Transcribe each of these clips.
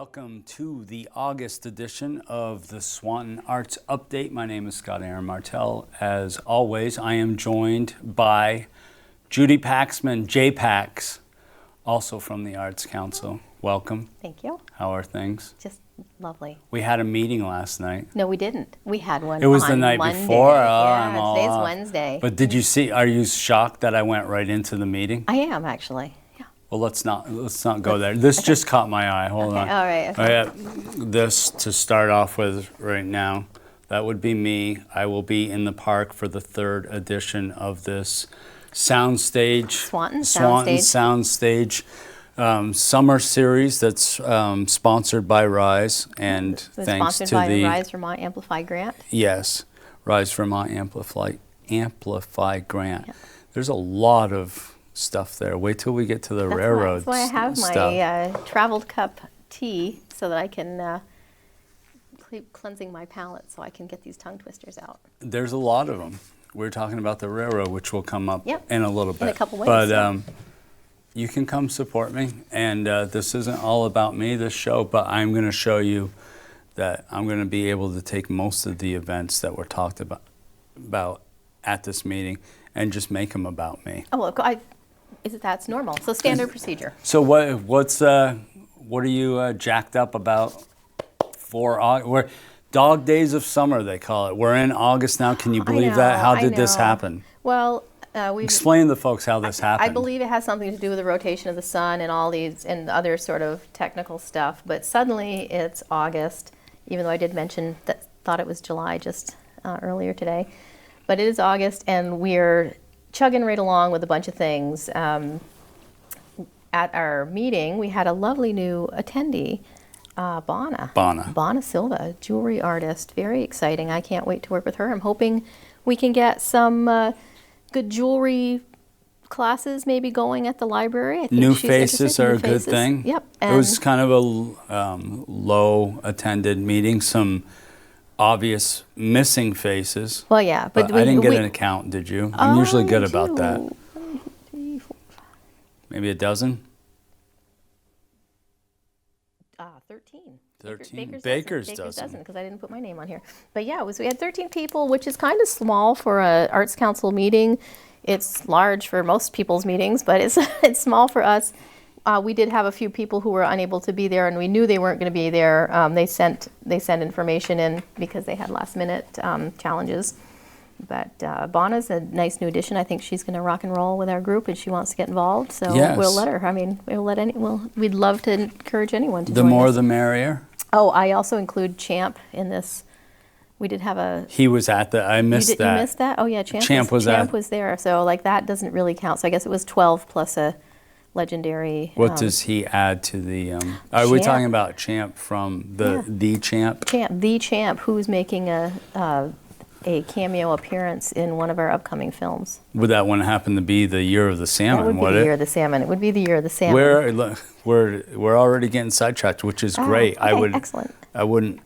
Welcome to the August edition of the Swanton Arts Update. My name is Scott Aaron Martell. As always, I am joined by Judy Paxman, JPax, also from the Arts Council. Welcome. Thank you. How are things? Just lovely. We had a meeting last night. No, we didn't. We had one. It was the night Monday. before. Yeah, today's Wednesday. But did you see? Are you shocked that I went right into the meeting? I am actually. Yeah. Well, let's not go there. This just caught my eye. Hold on. All right. Okay. I have this to start off with right now. That would be me. I will be in the park for the third edition of this soundstage. Swanton Soundstage. Summer series that's sponsored by RISE and thanks to sponsored by the RISE Vermont Amplify Grant. Yes, RISE Vermont Amplify Grant. Yeah. There's a lot of stuff there. Wait till we get to the railroad. That's why I have my traveled cup tea so that I can keep cleansing my palate so I can get these tongue twisters out. There's a lot of them. We're talking about the railroad, which will come up in a little bit. In a couple ways. But you can come support me, and this isn't all about me, this show, but I'm going to show you that I'm going to be able to take most of the events that were talked about at this meeting and just make them about me. Oh, look, that's normal. So standard procedure. So what are you jacked up about for August? Dog Days of Summer, they call it. We're in August now. Can you believe that? How did this happen? Well, explain to the folks how this happened. I believe it has something to do with the rotation of the sun and all these and other sort of technical stuff. But suddenly it's August, even though I did mention that thought it was July just earlier today. But it is August, and we're chugging right along with a bunch of things. At our meeting, we had a lovely new attendee, Bonna Silva, jewelry artist. Very exciting. I can't wait to work with her. I'm hoping we can get some good jewelry classes maybe going at the library. I think new faces are a good thing. Yep. It was kind of a low attended meeting, some obvious missing faces. Well, yeah. But I didn't get an account, did you? I'm usually good about that. 1, 2, 3, 4, 5. Maybe a dozen? 13. 13. Baker's dozen. Because I didn't put my name on here. But yeah, we had 13 people, which is kind of small for a Arts Council meeting. It's large for most people's meetings, but it's small for us. We did have a few people who were unable to be there, and we knew they weren't going to be there. They sent information in because they had last minute challenges. But Bonna's a nice new addition. I think she's going to rock and roll with our group, and she wants to get involved. So we'll let her. I mean, we'd love to encourage anyone to join us. The more the merrier. Oh, I also include Champ in this. We did have a. He was at the. I missed that. You missed that? Oh yeah, Champ was there. So like that doesn't really count. So I guess it was 12 plus a legendary. What does he add to the? Are we talking about Champ from the Champ? The Champ, who's making a cameo appearance in one of our upcoming films. Would that one happen to be the Year of the Salmon? That would be the Year of the Salmon. It would be the Year of the Salmon. We're already getting sidetracked, which is great. Okay, excellent. I wouldn't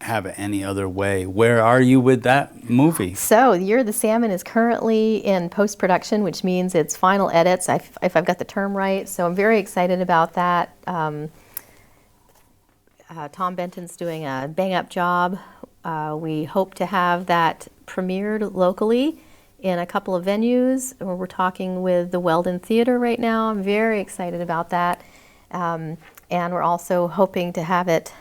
have it any other way. Where are you with that movie? So the Year of the Salmon is currently in post-production, which means it's final edits, if I've got the term right. So I'm very excited about that. Tom Benton's doing a bang-up job. We hope to have that premiered locally in a couple of venues. We're talking with the Weldon Theater right now. I'm very excited about that. And we're also hoping to have it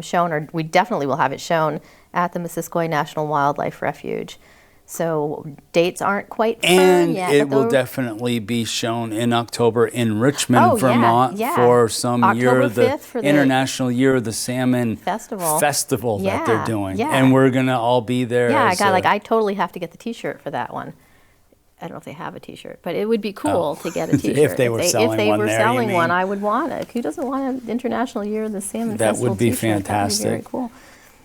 shown, or we definitely will have it shown, at the Missisquoi National Wildlife Refuge. So dates aren't quite firm yet. And it will definitely be shown in October in Richmond, Vermont, for some International Year of the Salmon Festival that they're doing. Yeah. And we're going to all be there. Yeah, I totally have to get the T-shirt for that one. I don't know if they have a T-shirt, but it would be cool to get a T-shirt. If they were selling one, I would want it. Who doesn't want an International Year of the Salmon Festival That would be T-shirt? fantastic. That would be very cool.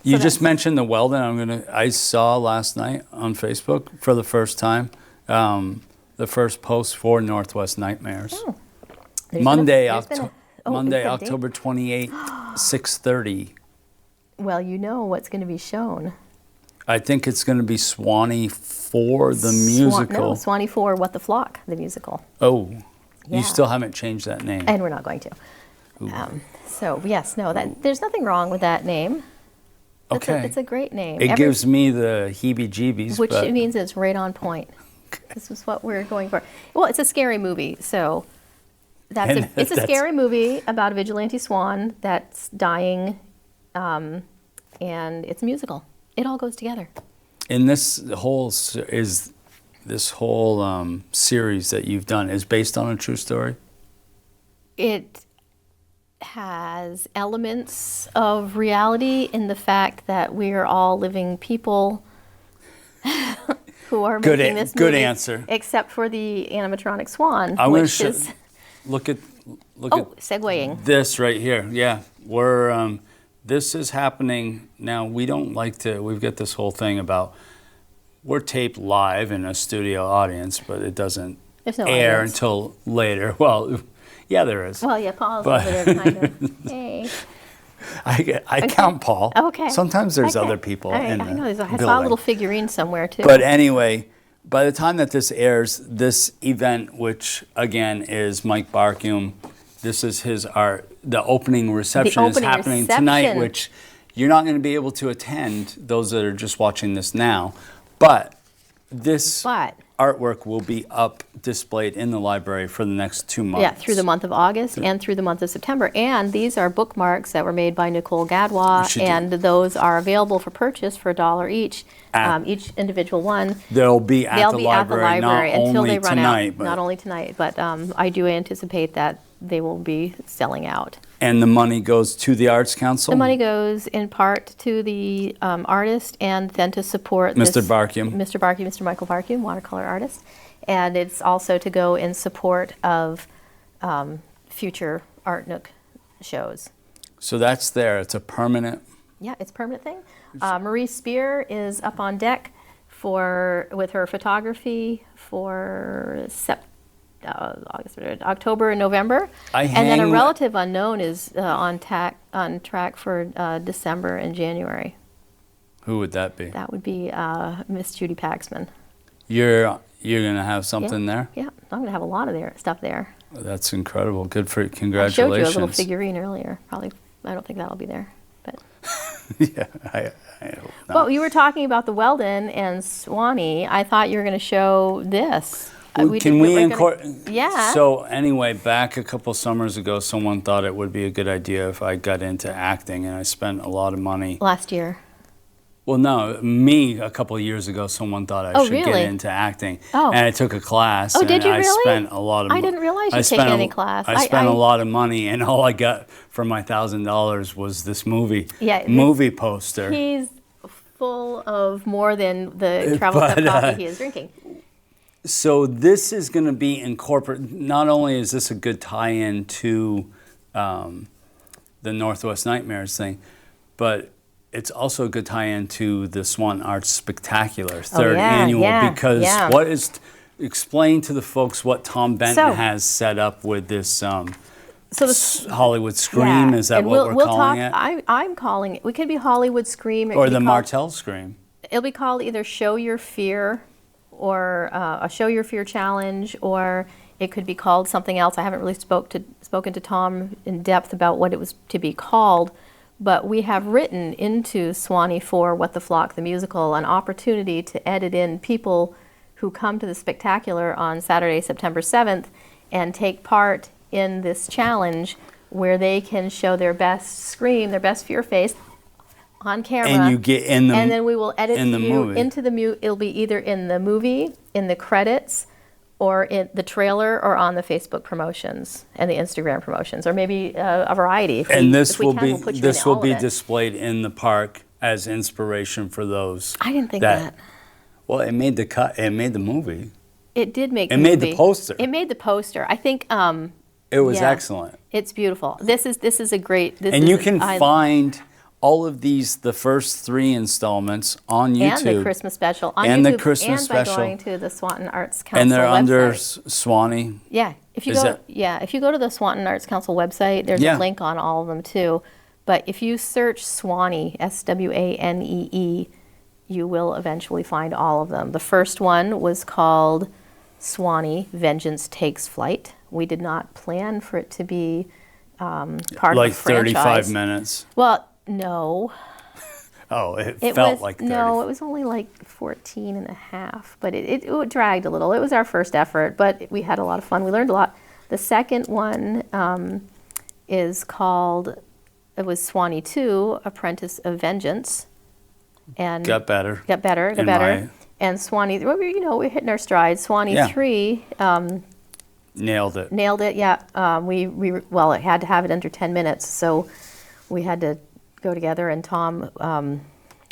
You just mentioned the Weldon. I saw last night on Facebook for the first time the first post for Northwest Nightmares. Oh. Monday, October 28th, 6:30. Well, you know what's going to be shown. I think it's going to be Swanee 4, the musical. Swanee 4, What the Flock, the musical. Oh, you still haven't changed that name. And we're not going to. So yes, no, there's nothing wrong with that name. Okay. It's a great name. It gives me the heebie-jeebies. Which but means it's right on point. This is what we're going for. Well, it's a scary movie, so it's a scary movie about a vigilante swan that's dying, and it's a musical. It all goes together. And this whole series that you've done is based on a true story? It has elements of reality in the fact that we are all living people who are making this movie. Good answer. Except for the animatronic swan, I'm which is... Look at segueing. this right here. Yeah, we're this is happening now. We don't like to. We've got this whole thing about we're taped live in a studio audience, but it doesn't There's no air audience. until later. Well, yeah, there is. Well, yeah, Paul's over there kind of. Hey. I count Paul. Okay. Sometimes there's Okay. other people I in the know. I saw a building. little figurine somewhere too. But anyway, by the time that this airs, this event, which again is Mike Barkum, this is his art. The opening reception is opening happening tonight, which you're not going to be able to attend, those that are just watching this now. But this artwork will be up displayed in the library for the next 2 months. Yeah, through the month of August and through the month of September. And these are bookmarks that were made by Nicole Gadwa, and those are available for purchase for $1 each. Each individual one. They'll be at the library not until only they run tonight, out. but Not only tonight, but I do anticipate that they will be selling out. and the money goes to the Arts Council. The money goes in part to the artist and then to support Mr. Barkum. Mr. Michael Barkum, watercolor artist. And it's also to go in support of future Art Nook shows. So that's there. It's a permanent. Yeah, it's a permanent thing. Marie Spear is up on deck with her photography for October and November. And then a relative unknown is on track for December and January. Who would that be? That would be Miss Judy Paxman. You're gonna have something there? Yeah, I'm gonna have a lot of stuff there. That's incredible. Good for you. I Congratulations. showed you a little figurine earlier. Probably, I don't think that'll be there, but. Yeah, I hope not. Well, you were talking about the Weldon and Swanee. I thought you were going to show this. Yeah. So anyway, back a couple summers ago, someone thought it would be a good idea if I got into acting, and I spent a lot of money. Last year. Well, no, me a couple of years ago, someone thought I should get into acting, and I took a class. Oh, did you I really? spent a lot of. I didn't realize you'd taken any class. I spent a lot of money, and all I got for my $1,000 was this movie poster. He's full of more than the travel cup coffee he is drinking. So this is going to be incorporated. Not only is this a good tie-in to the Northwest Nightmares thing, but it's also a good tie-in to the Swanton Arts Spectacular, third annual, because explain to the folks what Tom Benton has set up with this Hollywood Scream. Is that what we're calling it? I'm calling it. We could be Hollywood Scream. Or the Martell Scream. It'll be called either Show Your Fear or a Show Your Fear Challenge, or it could be called something else. I haven't really spoken to Tom in depth about what it was to be called. But we have written into Swanee for What the Flock, the musical, an opportunity to edit in people who come to the Spectacular on Saturday, September 7th, and take part in this challenge where they can show their best scream, their best fear face on camera. And you get in the and then we will edit you movie. into the it'll be either in the movie, in the credits, or in the trailer, or on the Facebook promotions and the Instagram promotions, or maybe a variety. This will be displayed in the park as inspiration for those. I didn't think that. Well, it made the cut. It made the movie. It did make. It made the poster. It made the poster. I think. It was excellent. It's beautiful. This is a great. And you can find all of these, the first 3 installments on YouTube. And the Christmas special on and YouTube. The Christmas and special. by going to the Swanton Arts Council and they're website. under Swanee. Yeah. If you go to the Swanton Arts Council website, there's a link on all of them too. But if you search Swanee, Swanee, you will eventually find all of them. The first one was called Swanee, Vengeance Takes Flight. We did not plan for it to be part like of the franchise. 35 minutes. Well, no. Oh, it felt like 30. No, it was only like 14 and a half, but it dragged a little. It was our first effort, but we had a lot of fun. We learned a lot. The second one is called, it was Swanee 2, Apprentice of Vengeance. And Got better. Got better. And Swanee, well, we're hitting our stride. Swanee 3. Nailed it. Nailed it, yeah. Well, it had to have it under 10 minutes, so we had to go together, and Tom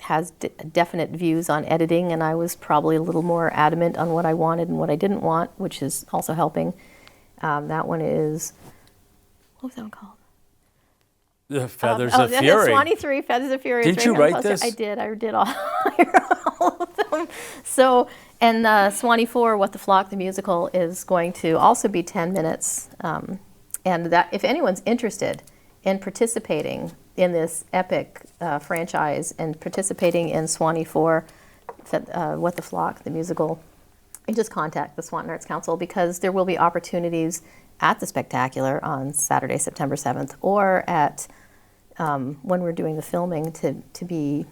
has definite views on editing, and I was probably a little more adamant on what I wanted and what I didn't want, which is also helping. That one is, what was that one called? The Feathers of Fury. Swanee 3, Feathers of Fury. Did you write this? I did all, I wrote all of them. So, and Swanee 4, What the Flock, the musical, is going to also be 10 minutes. And that, if anyone's interested in participating in this epic franchise and participating in Swanee 4, What the Flock, the musical, you just contact the Swanton Arts Council, because there will be opportunities at the Spectacular on Saturday, September 7th, or at when we're doing the filming to be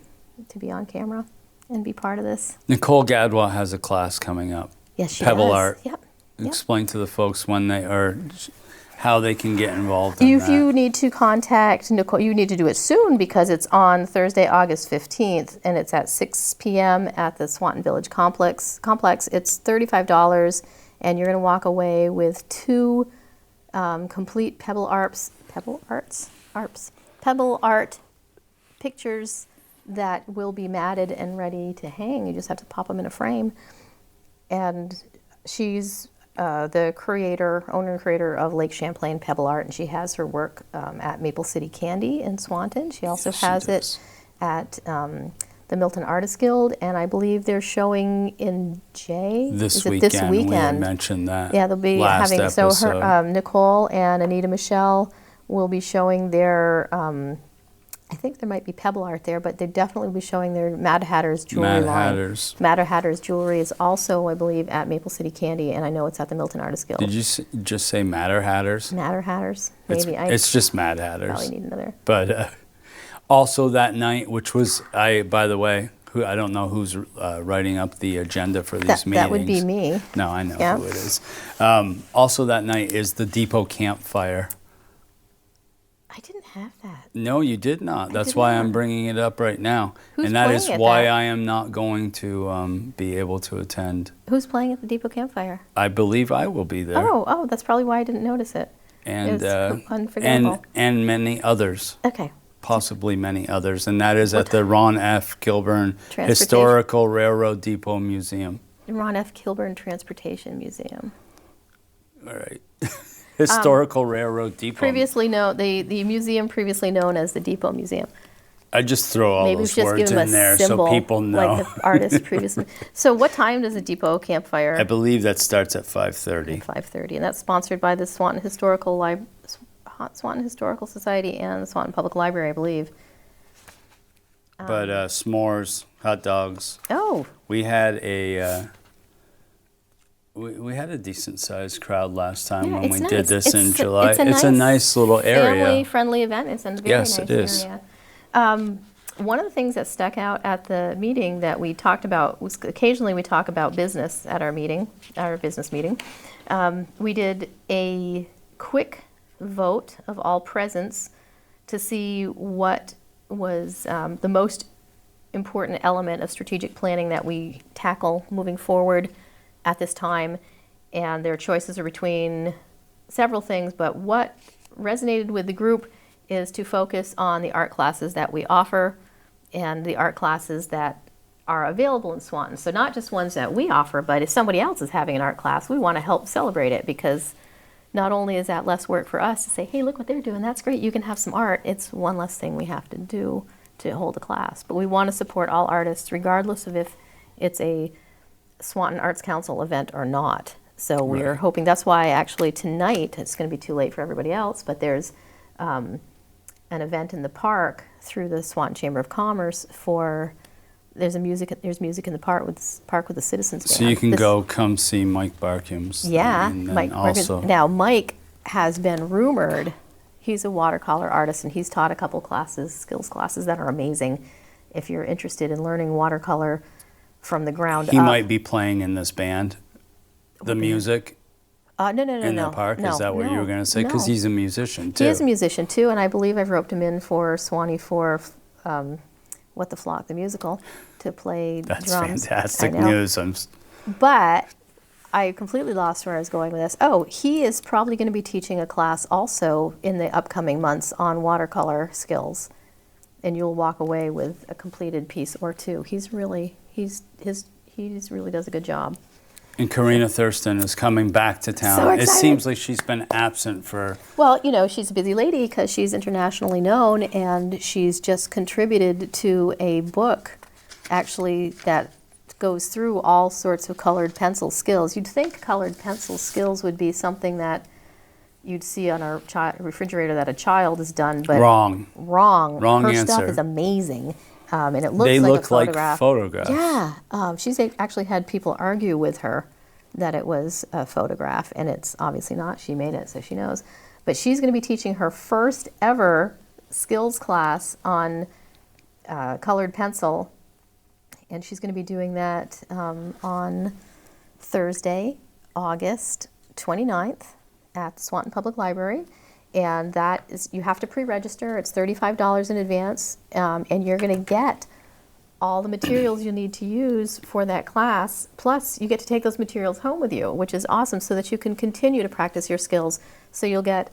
on camera and be part of this. Nicole Gadwa has a class coming up. Yes, she Pebble does. Art. Yep. Explain to the folks when they are, how they can get involved. If you need to contact Nicole, you need to do it soon, because it's on Thursday, August 15th, and it's at 6 p.m. at the Swanton Village Complex. It's $35, and you're going to walk away with 2 complete Pebble Art pictures that will be matted and ready to hang. You just have to pop them in a frame. And she's the owner and creator of Lake Champlain Pebble Art, and she has her work at Maple City Candy in Swanton. She also has it at the Milton Artists Guild, and I believe they're showing in Jay. This weekend. This weekend. We had mentioned that. Yeah, they'll be last having, episode. so her, Nicole and Anita Michelle will be showing their, I think there might be Pebble Art there, but they definitely will be showing their Mad Hatter's jewelry line. Mad Hatter's jewelry is also, I believe, at Maple City Candy, and I know it's at the Milton Artists Guild. Did you just say Matter Hatters? Matter Hatters, maybe. It's just Mad Hatters. Probably need another. But also that night, which was, by the way, I don't know who's writing up the agenda for these meetings. That would be me. No, I know who it is. Also that night is the Depot Campfire. I didn't have that. No, you did not. That's why I'm bringing it up right now. Who's and that playing is at why that? I am not going to be able to attend. Who's playing at the Depot Campfire? I believe I will be there. Oh, that's probably why I didn't notice it. And, it was unforgettable. and many others. Okay. Possibly many others. And that is at the Ron F. Kilburn Historical Railroad Depot Museum. Ron F. Kilburn Transportation Museum. All right. Historical Railroad Depot. The museum previously known as the Depot Museum. I just throw all those words in there so people know. Like the artist previously. So what time does the Depot Campfire? I believe that starts at 5:30. 5:30, and that's sponsored by the Swanton Historical Society and the Swanton Public Library, I believe. But s'mores, hot dogs. Oh. We had a we had a decent sized crowd last time when we did this in July. It's a nice little area. Family-friendly event. It's a very nice area. Yes, it is. One of the things that stuck out at the meeting that we talked about was occasionally we talk about business at our business meeting. We did a quick vote of all presents to see what was the most important element of strategic planning that we tackle moving forward at this time. And their choices are between several things, but what resonated with the group is to focus on the art classes that we offer and the art classes that are available in Swanton. So not just ones that we offer, but if somebody else is having an art class, we want to help celebrate it, because not only is that less work for us to say, hey, look what they're doing, that's great, you can have some art. It's one less thing we have to do to hold a class. But we want to support all artists, regardless of if it's a Swanton Arts Council event or not. So we're hoping, that's why actually tonight, it's going to be too late for everybody else, but there's an event in the park through the Swanton Chamber of Commerce there's music in the park with the Citizens Band. So you can come see Mike Barkham's. Yeah, and Mike also. Now Mike has been rumored He's a watercolor artist, and he's taught a couple classes, skills classes that are amazing. If you're interested in learning watercolor from the ground up. He might be playing in this band, the music No. in the park. No, Is that what you were going to say? Because no. he's a musician too. He is a musician too, and I believe I've roped him in for Swanee for What the Flock, the musical, to play That's drums. fantastic I know. news. But I completely lost where I was going with this. Oh, he is probably going to be teaching a class also in the upcoming months on watercolor skills, and you'll walk away with a completed piece or two. He really does a good job. And Karina Thurston is coming back to town. So It excited. seems like she's been absent for. Well, you know, she's a busy lady because she's internationally known, and she's just contributed to a book, actually, that goes through all sorts of colored pencil skills. You'd think colored pencil skills would be something that you'd see on a refrigerator that a child has done, but Wrong. Wrong. Her stuff answer. is amazing, and it looks They like look a photograph. like photographs. Yeah, she's actually had people argue with her that it was a photograph, and it's obviously not. She made it, so she knows. But she's going to be teaching her first ever skills class on colored pencil, and she's going to be doing that on Thursday, August 29th at the Swanton Public Library. And that is, you have to pre-register. It's $35 in advance, and you're going to get all the materials you need to use for that class. Plus, you get to take those materials home with you, which is awesome, so that you can continue to practice your skills. So you'll get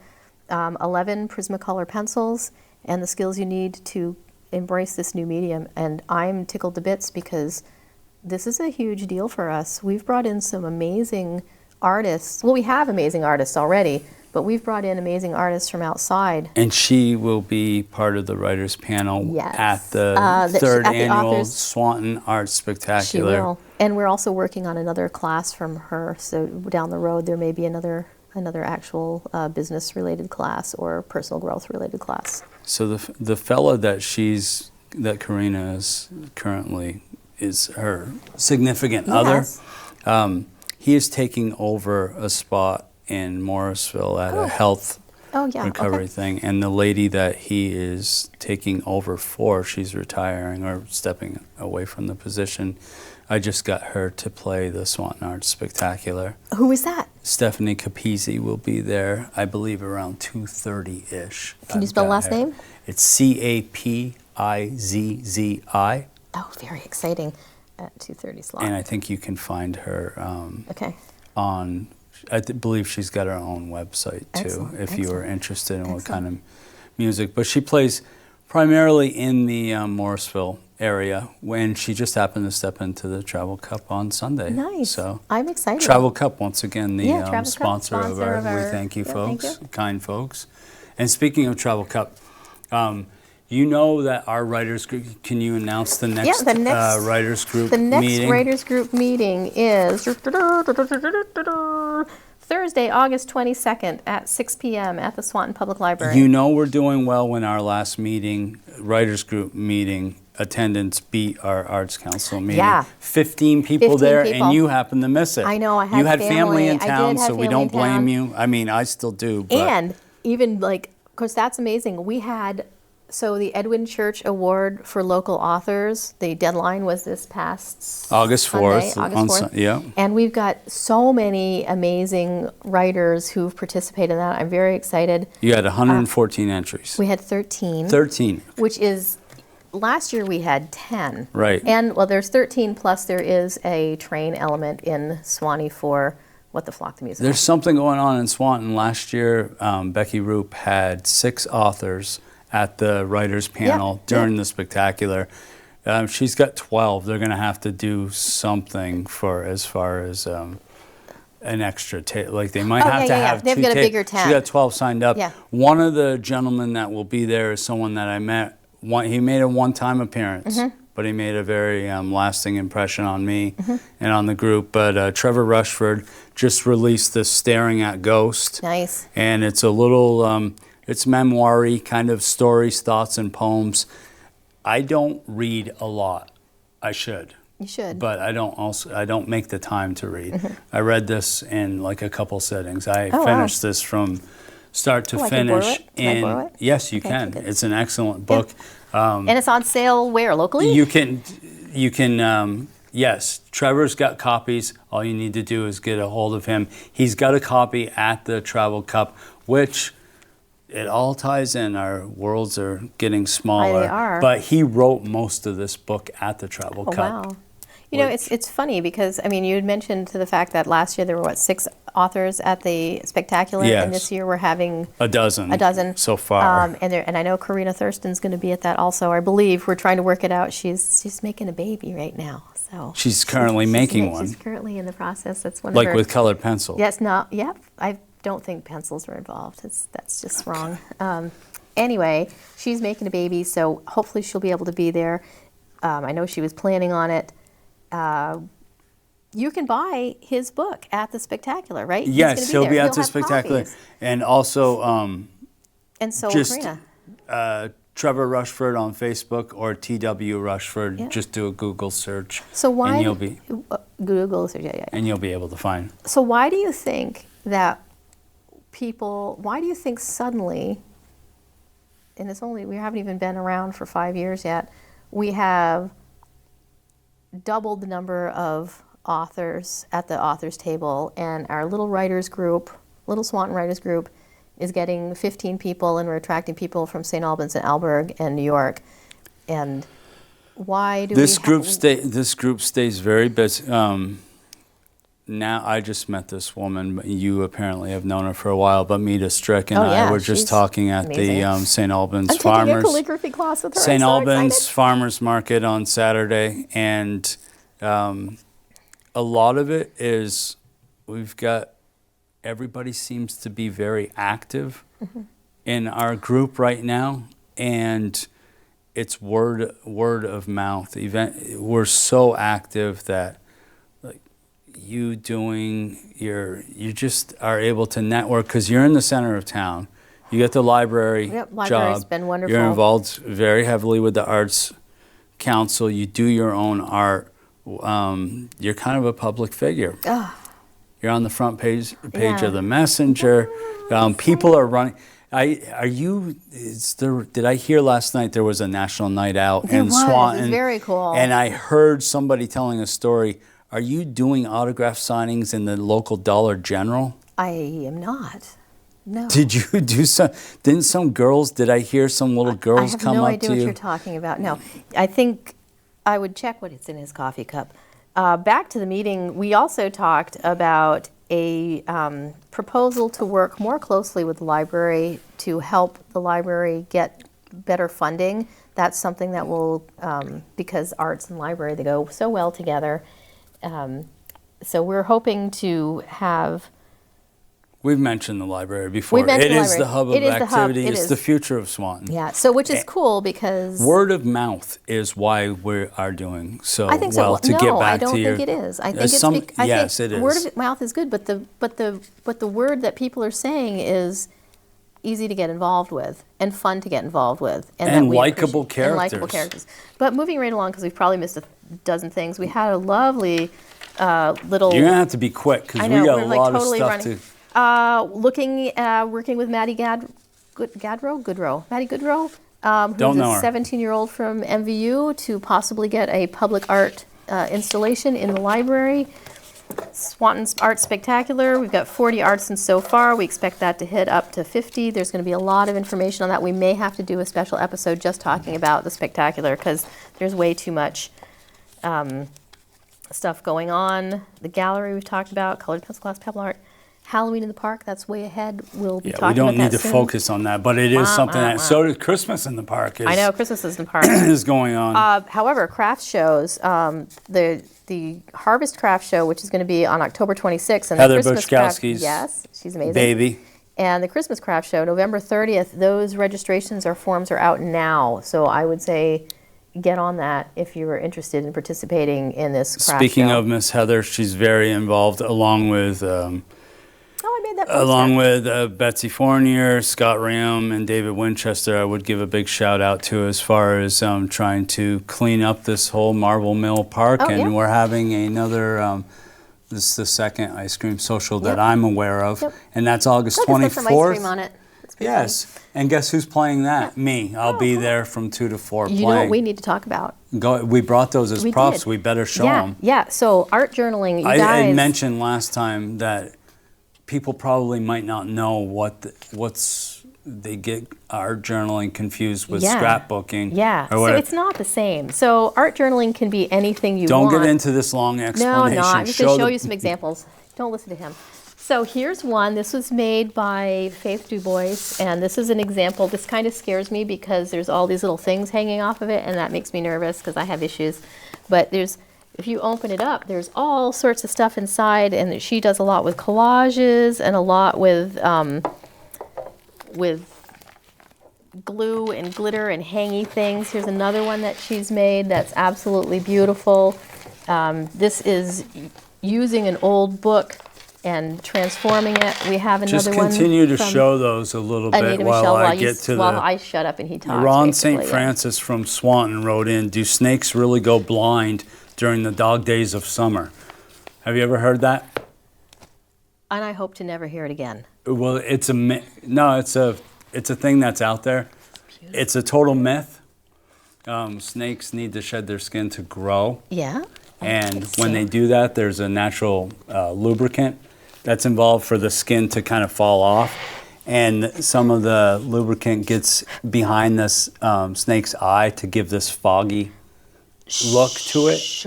11 Prismacolor pencils and the skills you need to embrace this new medium. And I'm tickled to bits because this is a huge deal for us. We've brought in some amazing artists. Well, we have amazing artists already, but we've brought in amazing artists from outside. And she will be part of the writers' panel Yes. at the third at the annual authors- Swanton Arts She Spectacular. will. And we're also working on another class from her. So down the road, there may be another actual business-related class or personal growth-related class. So the fella that Karina is currently is her significant other. Yes. He is taking over a spot in Morrisville at Oh. a health Oh, yeah. recovery Okay. thing, and the lady that he is taking over for, she's retiring or stepping away from the position. I just got her to play the Swanton Arts Spectacular. Who is that? Stephanie Capizzi will be there, I believe, around 2:30-ish. Can you spell the last name? It's Capizzi. Oh, very exciting. At 2:30 slot. And I think you can find her Okay. on, believe she's got her own website too, Excellent, if you are excellent. interested in what Excellent. kind of music. But she plays primarily in the Morrisville area, when she just happened to step into the Travel Cup on Sunday. Nice. So I'm excited. Travel Cup, once again, the Yeah, Travel Cup, sponsor of sponsor of we our- thank you, yeah, folks, thank you. kind folks. And speaking of Travel Cup, you know that our writers group, can you announce the next, the next- writers group The next meeting? writers group meeting is Thursday, August 22nd at 6 p.m. at the Swanton Public Library. You know we're doing well when our last meeting, writers group meeting, attendance beat our Arts Council meeting. Yeah. 15 people 15 there, people. and you happened to miss it. I know, I had You had family in family. I town, did have so we family don't in blame town. you. I mean, I still do. But And even like, of course, that's amazing. We had, so the Edwin Church Award for Local Authors, the deadline was this past August 4th. Sunday, August 4th. Yeah. And we've got so many amazing writers who've participated in that. I'm very excited. You had 114 entries. We had 13. 13. Which is, last year we had 10. Right. And, well, there's 13 plus there is a train element in Swanee for What the Flock, the musical. There's something going on in Swanton. Last year, Becky Roop had 6 authors at the writers panel during the spectacular. She's got 12. They're going to have to do something for as far as an extra like they might have to have They've two got a bigger tent. She got 12 signed up. Yeah. One of the gentlemen that will be there is someone that I met. He made a one-time appearance, but he made a very lasting impression on me and on the group. But Trevor Rushford just released this Staring at Ghost. Nice. And it's a little, it's memoir-y kind of stories, thoughts, and poems. I don't read a lot. I should. You should. But I don't make the time to read. I read this in like a couple sittings. I Oh, wow. finished this from start to Oh, I can borrow finish. it? Can I borrow it? Yes, you Okay, can. good. It's an excellent book. And it's on sale where? Locally? You can, yes, Trevor's got copies. All you need to do is get a hold of him. He's got a copy at the Travel Cup, which it all ties in. Our worlds are getting smaller. They are. But he wrote most of this book at the Travel Oh, Cup. wow. You know, it's funny because, I mean, you had mentioned to the fact that last year there were, what, 6 authors at the Spectacular? Yes. And this year we're having A dozen. a dozen. So far. And I know Karina Thurston's going to be at that also. I believe we're trying to work it out. She's making a baby right now. So She's currently making one. She's currently in the process. That's one Like of her. with colored pencil. Yes, no, yep. I don't think pencils are involved. That's just wrong. Anyway, she's making a baby, so hopefully she'll be able to be there. I know she was planning on it. You can buy his book at the Spectacular, right? He's Yes, gonna he'll there. be at He'll the have Spectacular. copies. And also, And so will just Karina. Trevor Rushford on Facebook or TW Rushford. Yeah. Just do a Google search. So why And you'll be Google? Yeah. and you'll be able to find. So why do you think that people? Why do you think suddenly? And it's only we haven't even been around for 5 years yet. We have doubled the number of authors at the authors table, and our little writers group, little Swanton writers group, is getting 15 people, and we're attracting people from St. Albans and Alberg and New York. And why do This we group this group stays very busy. Now I just met this woman. But you apparently have known her for a while. But Mita Strick and Oh, yeah, I were just she's talking at amazing. the St. Albans I'm taking a Farmers calligraphy class with her. St. I'm so Albans excited. Farmers Market on Saturday, and a lot of it is we've got everybody seems to be very active in our group right now, and it's word of mouth. We're so active that like you just are able to network because you're in the center of town. You get the library Yep, library's job. been wonderful. You're involved very heavily with the Arts Council. You do your own art. You're kind of a public figure. You're on the front page Yeah. of the Messenger. People are running. Did I hear last night there was a national night out There in was. Swanton? It's very cool. And I heard somebody telling a story. Are you doing autograph signings in the local Dollar General? I am not. No. Did you do some? Didn't some girls? Did I hear some little girls come I up have no idea to what you? you're talking about. No, I think I would check what it's in his coffee cup. Back to the meeting, we also talked about a proposal to work more closely with the library to help the library get better funding. That's something that will, because arts and library, they go so well together. So we're hoping to have. We've mentioned the library before. We've mentioned It the is the library. hub of It is the hub. activity. It It's is. the future of Swanton. Yeah, so which is cool because. Word of mouth is why we are doing so I think so. well. To no, get back I don't to your, think it is. I think it's yes, it is. Word of mouth is good, but the word that people are saying is easy to get involved with and fun to get involved with, And that we likable appreciate- and likable characters. characters. But moving right along because we've probably missed a dozen things. We had a lovely little. You're gonna have to be quick because I we know, got we're a like lot totally of stuff running. to. Working with Maddie Maddie Goodrow, Don't who's know a her. 17-year-old from MVU, to possibly get a public art installation in the library. Swanton's Art Spectacular, we've got 40 artisans so far. We expect that to hit up to 50. There's going to be a lot of information on that. We may have to do a special episode just talking about the Spectacular because there's way too much stuff going on. The gallery we've talked about, colored pencil class, pebble art. Halloween in the park, that's way ahead. We'll be Yeah, talking we don't about need that to soon. focus on that, but it is something that. wow. So did Christmas in the Park. I know, Christmas is in the park. is going on. However, craft shows, the Harvest Craft Show, which is going to be on October 26th, and Heather the Christmas Craft, Buchkowski's yes, she's amazing. Baby. And the Christmas Craft Show, November 30th. Those registrations or forms are out now, so I would say get on that if you are interested in participating in this craft Speaking show. of Miss Heather, she's very involved, along with I made that poster. Betsy Fournier, Scott Ram, and David Winchester. I would give a big shout out to as far as trying to clean up this whole Marble Mill Park, Oh, and yeah. we're having another. This is the second ice cream social that Yep. I'm aware of, Yep. and that's August Look, it's got some ice 24th. cream on it. Yes, and guess who's playing that? Me. I'll be there from 2 to 4 You playing. know what we need to talk about? We brought those as We props. did. We better show Yeah, them. yeah. So art journaling, you I guys. mentioned last time that people probably might not know they get art journaling confused with scrapbooking. Yeah, or so whatever. it's not the same. So art journaling can be anything you Don't want. get into this long explanation. No, I'm just going to show the- you some examples. Don't listen to him. So here's one. This was made by Faith Du Bois, and this is an example. This kind of scares me because there's all these little things hanging off of it, and that makes me nervous because I have issues. But if you open it up, there's all sorts of stuff inside, and she does a lot with collages and a lot with glue and glitter and hangy things. Here's another one that she's made that's absolutely beautiful. This is using an old book and transforming it. We have another Just one. continue to from show those a little bit Anita while Michelle I get to while the... I shut up and he talks. Ron basically, St. Francis from Swanton wrote in, do snakes really go blind during the dog days of summer? Have you ever heard that? And I hope to never hear it again. Well, it's a thing that's out there. It's a total myth. Snakes need to shed their skin to grow. Yeah. And when they do that, there's a natural lubricant that's involved for the skin to kind of fall off. And some of the lubricant gets behind this snake's eye to give this foggy look to it.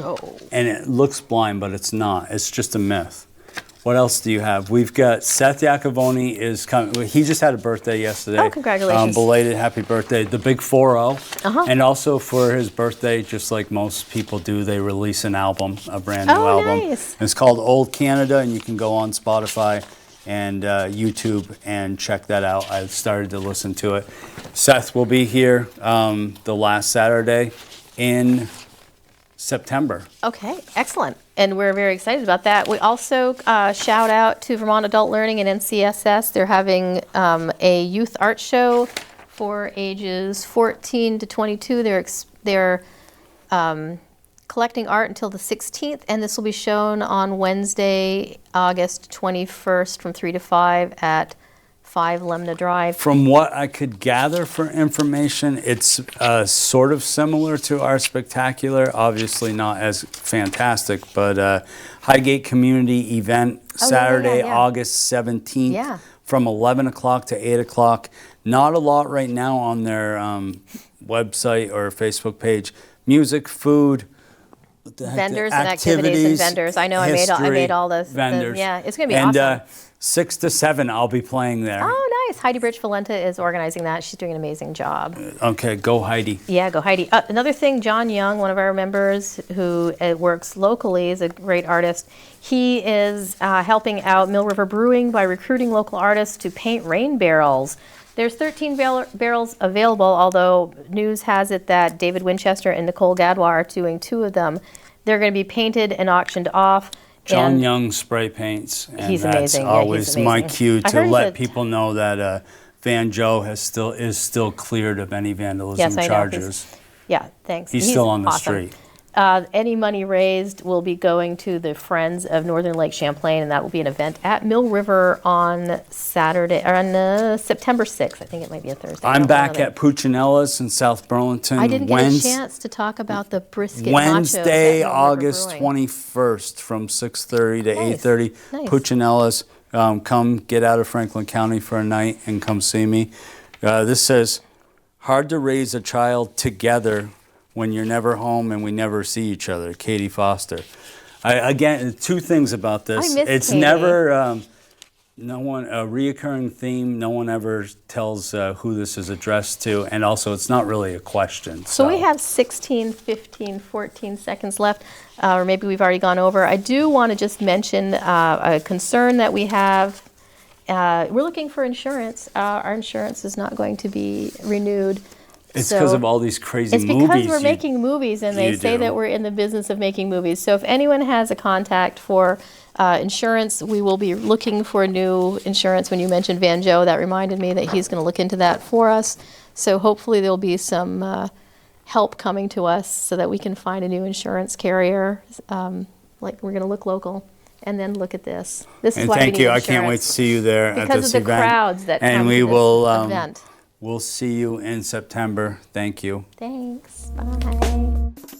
And it looks blind, but it's not. It's just a myth. What else do you have? We've got Seth Iacovoni is coming. He just had a birthday yesterday. Oh, congratulations. Belated happy birthday. The Big 4-0. Uh-huh. And also for his birthday, just like most people do, they release an album, a brand new Oh, album. nice. And it's called Old Canada, and you can go on Spotify and YouTube and check that out. I started to listen to it. Seth will be here the last Saturday in September. Okay, excellent. And we're very excited about that. We also shout out to Vermont Adult Learning and NCSS. They're having a youth art show for ages 14 to 22. They're collecting art until the 16th, and this will be shown on Wednesday, August 21st from 3 to 5 at 5 Lemna Drive. From what I could gather for information, it's sort of similar to our spectacular, obviously not as fantastic, but Highgate Community Event, Saturday, yeah. August 17th, Yeah. from 11 o'clock to 8 o'clock. Not a lot right now on their website or Facebook page. Music, food, what the heck, Vendors and activities and vendors. I know I made all this. Vendors. Yeah, it's going to be awesome. 6 to 7, I'll be playing there. Oh, nice. Heidi Birch Valenta is organizing that. She's doing an amazing job. Okay, go Heidi. Yeah, go Heidi. Another thing, John Young, one of our members who works locally, is a great artist. He is helping out Mill River Brewing by recruiting local artists to paint rain barrels. There's 13 barrels available, although news has it that David Winchester and Nicole Gadwa are doing 2 of them. They're going to be painted and auctioned off. John Young spray paints, and He's that's amazing. Yeah, always he's my amazing. cue I to heard he's let a- people know that Van Joe is still cleared of any vandalism Yes, I know. charges. Yeah, thanks. He's still on the awesome. street. Any money raised will be going to the Friends of Northern Lake Champlain, and that will be an event at Mill River on Saturday, or on September 6th. I think it might be a Thursday. I'm back at Puccinella's in South Burlington. I didn't get a chance to talk about the brisket nachos Wednesday, at Mill River August Brewing. 21st from 6:30 to Nice. 8:30. Nice. Puccinella's. Come get out of Franklin County for a night and come see me. This says, hard to raise a child together when you're never home and we never see each other. Katie Foster. Again, 2 things about this. I miss It's Katie. never a reoccurring theme. No one ever tells who this is addressed to, and also it's not really a question. So we have 16, 15, 14 seconds left, or maybe we've already gone over. I do want to just mention a concern that we have. We're looking for insurance. Our insurance is not going to be renewed. It's because of all these crazy It's movies. because we're making movies, and they you say do. that we're in the business of making movies. So if anyone has a contact for insurance, we will be looking for new insurance. When you mentioned Van Joe, that reminded me that he's going to look into that for us. So hopefully there'll be some help coming to us so that we can find a new insurance carrier. Like, we're going to look local. And then look at this. This is And why we thank need you. I insurance. can't wait to see you there at Because this of the event. crowds that and come we to this will, event. We'll see you in September. Thank you. Thanks. Bye.